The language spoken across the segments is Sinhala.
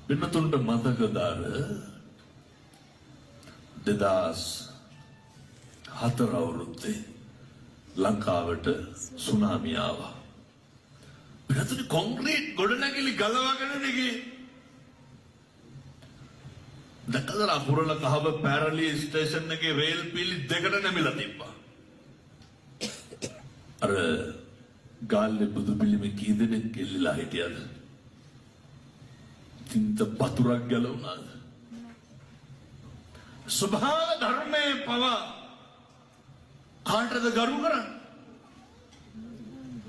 පින්නතුන්ට මතකදාර 2004 අවුරුද්දේ ලංකාවට සුනාමිය ආවා. පින්නතුනි කොන්ක්‍රීට් ගොඩනැගිලි ගලවගෙන නෙගේ. දැකලා අකුරල කහව පැරලි ස්ටේෂන් එකේ රේල් පිලි දෙකට නැමිලා තිබ්බා. අර ගාල්ලේ බුදු පිළිමේ කී දෙනෙක් එල්ලලා හිටියද? තින්ත පතුරක් ගැලවුණාද? ස්වභාව ධර්මයේ පව කාටද ගරු කරන්නේ?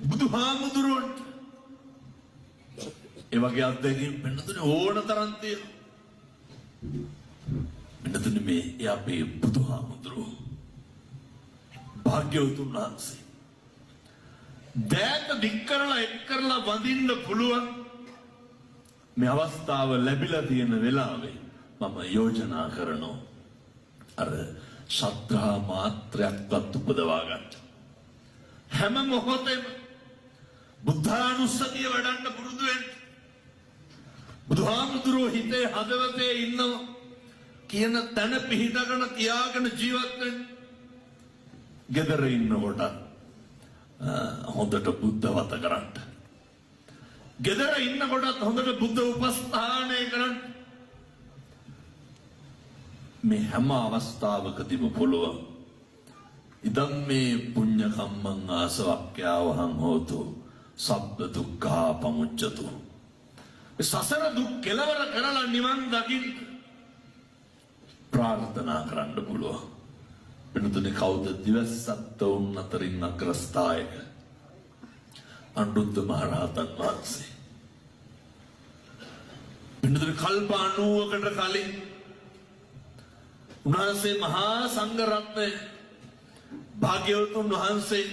බුදුහාමුදුරුවන්ට. ඒ වගේ අත්දැකීම් වෙනතුනේ ඕන තරම් තියෙනවා. වෙනතුනේ මේ අපේ බුදුහාමුදුරුවෝ භාග්‍යවතුන් වහන්සේ දෑත දික් කරලා එක් කරලා වඳින්න පුළුවන් මේ අවස්ථාව ලැබිලා තියෙන වෙලාවේ මම යෝජනා කරනවා අර ශ්‍රද්ධා මාත්‍රයක්වත් උපදවා ගන්න. හැම මොහොතෙම බුද්ධානුස්සතිය වඩන්න පුරුදු වෙන්න. බුදුහාමුදුරුවෝ හිතේ හදවතේ ඉන්නවා කියන තැන පිහිටගෙන තියාගෙන ජීවත් වෙන්න. ගෙදර ඉන්නකොට හොඳට බුද්ධ වත කරන්න. ගෙදර ඉන්නකොටත් හොඳට බුද්ධ උපස්ථානය කරන්න. මේ හැම අවස්ථාවකදීම පුළුවන් ඉදම් මේ පුඤ්ඤ කම්මං ආසවක්ඛ්‍යාවහං හෝතු සබ්බ දුක්ඛා පමුච්ඡතු. සසර දුක් කෙලවර කරලා නිවන් දකින්න ප්‍රාර්ථනා කරන්න පුළුවන්. වෙනතුනේ කවුද දිවස්සත් වුන් අතරින් අග්‍රස්ථායක අනුරුද්ධ මහරහතන් වහන්සේ. වෙනතුනේ කල්ප 90කට කලින් උන්වහන්සේ මහා සංඝ රත්නය භාග්‍යවතුන් වහන්සේ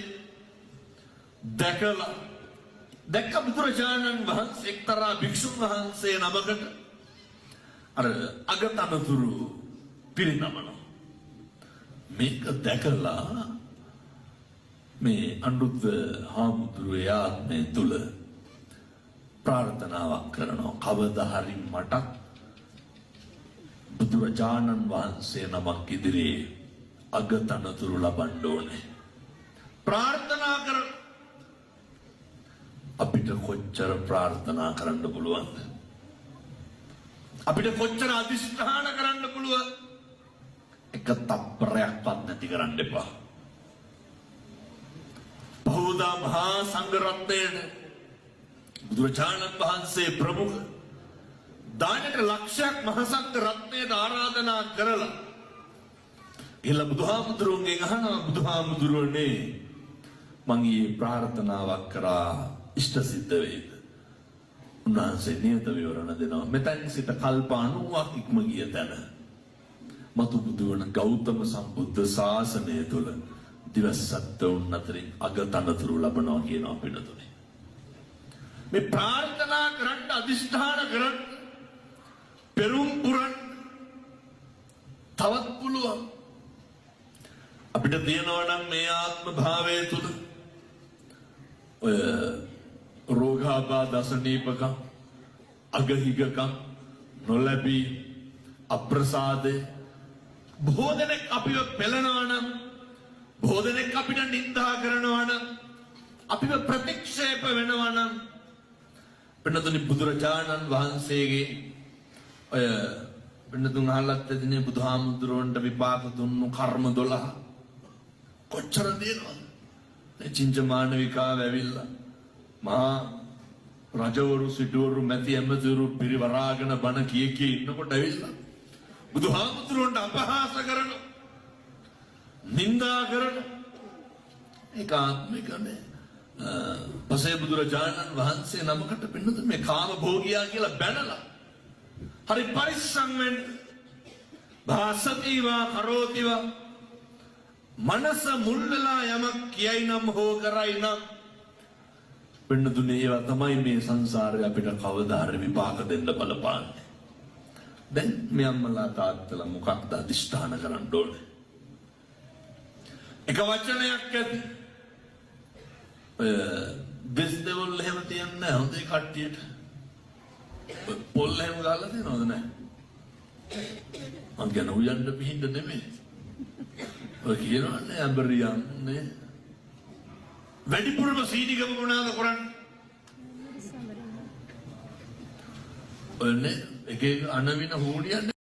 දැක්ක බුදුරජාණන් වහන්සේ එක්තරා භික්ෂුන් වහන්සේ නමකට අර අගතනතුරු පිරිනමනවා. මේක දැකලා මේ අනුරුද්ධ හාමුදුරුවෝ ආත්මය තුල ප්‍රාර්ථනාවක් කරනවා කවදා හරි මට බුදුරජාණන් වහන්සේ නමක් ඉදිරියේ අගතනතුරු ලබන්න ඕනේ. ප්‍රාර්ථනා කර අපිට කොච්චර ප්‍රාර්ථනා කරන්න පුළුවන්ද? අපිට කොච්චර අධිෂ්ඨාන කරන්න පුළුවන්ද? එක තප්පරයක්වත් නැති කරන්න එපා. බෞද්ධ මහා සංඝ රත්නයේ බුදුරජාණන් වහන්සේ ප්‍රමුඛ දානට ලක්ෂයක් මහා සංඝ රත්නයට ආරාධනා කරලා එළ බුදුහාමුදුරුවන්ගෙන් අහනවා බුදුහාමුදුරුවනේ මං ඊයේ ප්‍රාර්ථනාවක් කරා ඉෂ්ට සිද්ධ වේද? උන්වහන්සේ නියත විවරණ දෙනවා. මෙතෙන් සිට කල්ප 90ක් ඉක්ම ගිය තැන මතු බුදුවන ගෞතම සම්බුද්ධ ශාසනය තුළ දිවස්සත්වුන් අතරින් අගතනතුරු ලබනවා කියනවා පිළිතුරේ. මේ ප්‍රාර්ථනා කරන්න අධිෂ්ඨාන කරන්න පෙරුම් පුරන් තවත් පුළුවන්. අපිට තියෙනවා නම් මේ ආත්ම භාවය තුළ ඔය රෝගාබාධ අසනීපකම් අගහිගකම් නොලැබී අප්‍රසාදේ බොහෝ දෙනෙක් අපිව පෙළනවා නම් බොහෝ දෙනෙක් අපිට නිඳා කරනවා නම් අපිව ප්‍රතික්ෂේප වෙනවා නම් වෙනතුනි බුදුරජාණන් වහන්සේගේ ඔය වෙනතුන් අහලත් දෙන්නේ බුදුහාමුදුරුවන්ට විපාක දුන්නු කර්ම 12 කොච්චර දෙනවද? මේ චින්චමානවිකාව ඇවිල්ලා මහා රජවරු සිටවරු මැති ඇමතිවරු පිරිවරාගෙන බණ කී ඉන්නකොට ඇවිල්ලා බුදුහාමුදුරුවන්ට අපහාස කරන නින්දා කරන ඒකාත්මිකනේ පසේ බුදුරජාණන් වහන්සේ නමකට පින්නත මේ කාම භෝගියා කියලා බැනලා හරි පරිස්සම් වෙන්න භාසතිවා කරෝතිවා මනස මුල් වෙලා යමක් කියයි නම් හෝ කරයි නම් පින්නතුනේ ඒවා තමයි මේ සංසාරේ අපිට කවදා හරි විපාක දෙන්න බලපාන්නේ. දැන් මේ අම්මලා තාත්තලා මොකක්ද අධිෂ්ඨාන කරන්න ඕනේ? එක වචනයක් ඇති. දෙස් දෙවල් එහෙම තියන්නේ නැහැ හොඳේ කට්ටියට. පොල් එහෙම ගහලා තියෙනවද නැහැ? මං කියන උයන්න පිහින්ද නෙමෙයි. ඔය කියනවනේ අඹරියන් නේ. වැඩිපුරම සීනිගම මොනවාද කරන්නේ? ඔයනේ එක එක අනවින හූනියන්නේ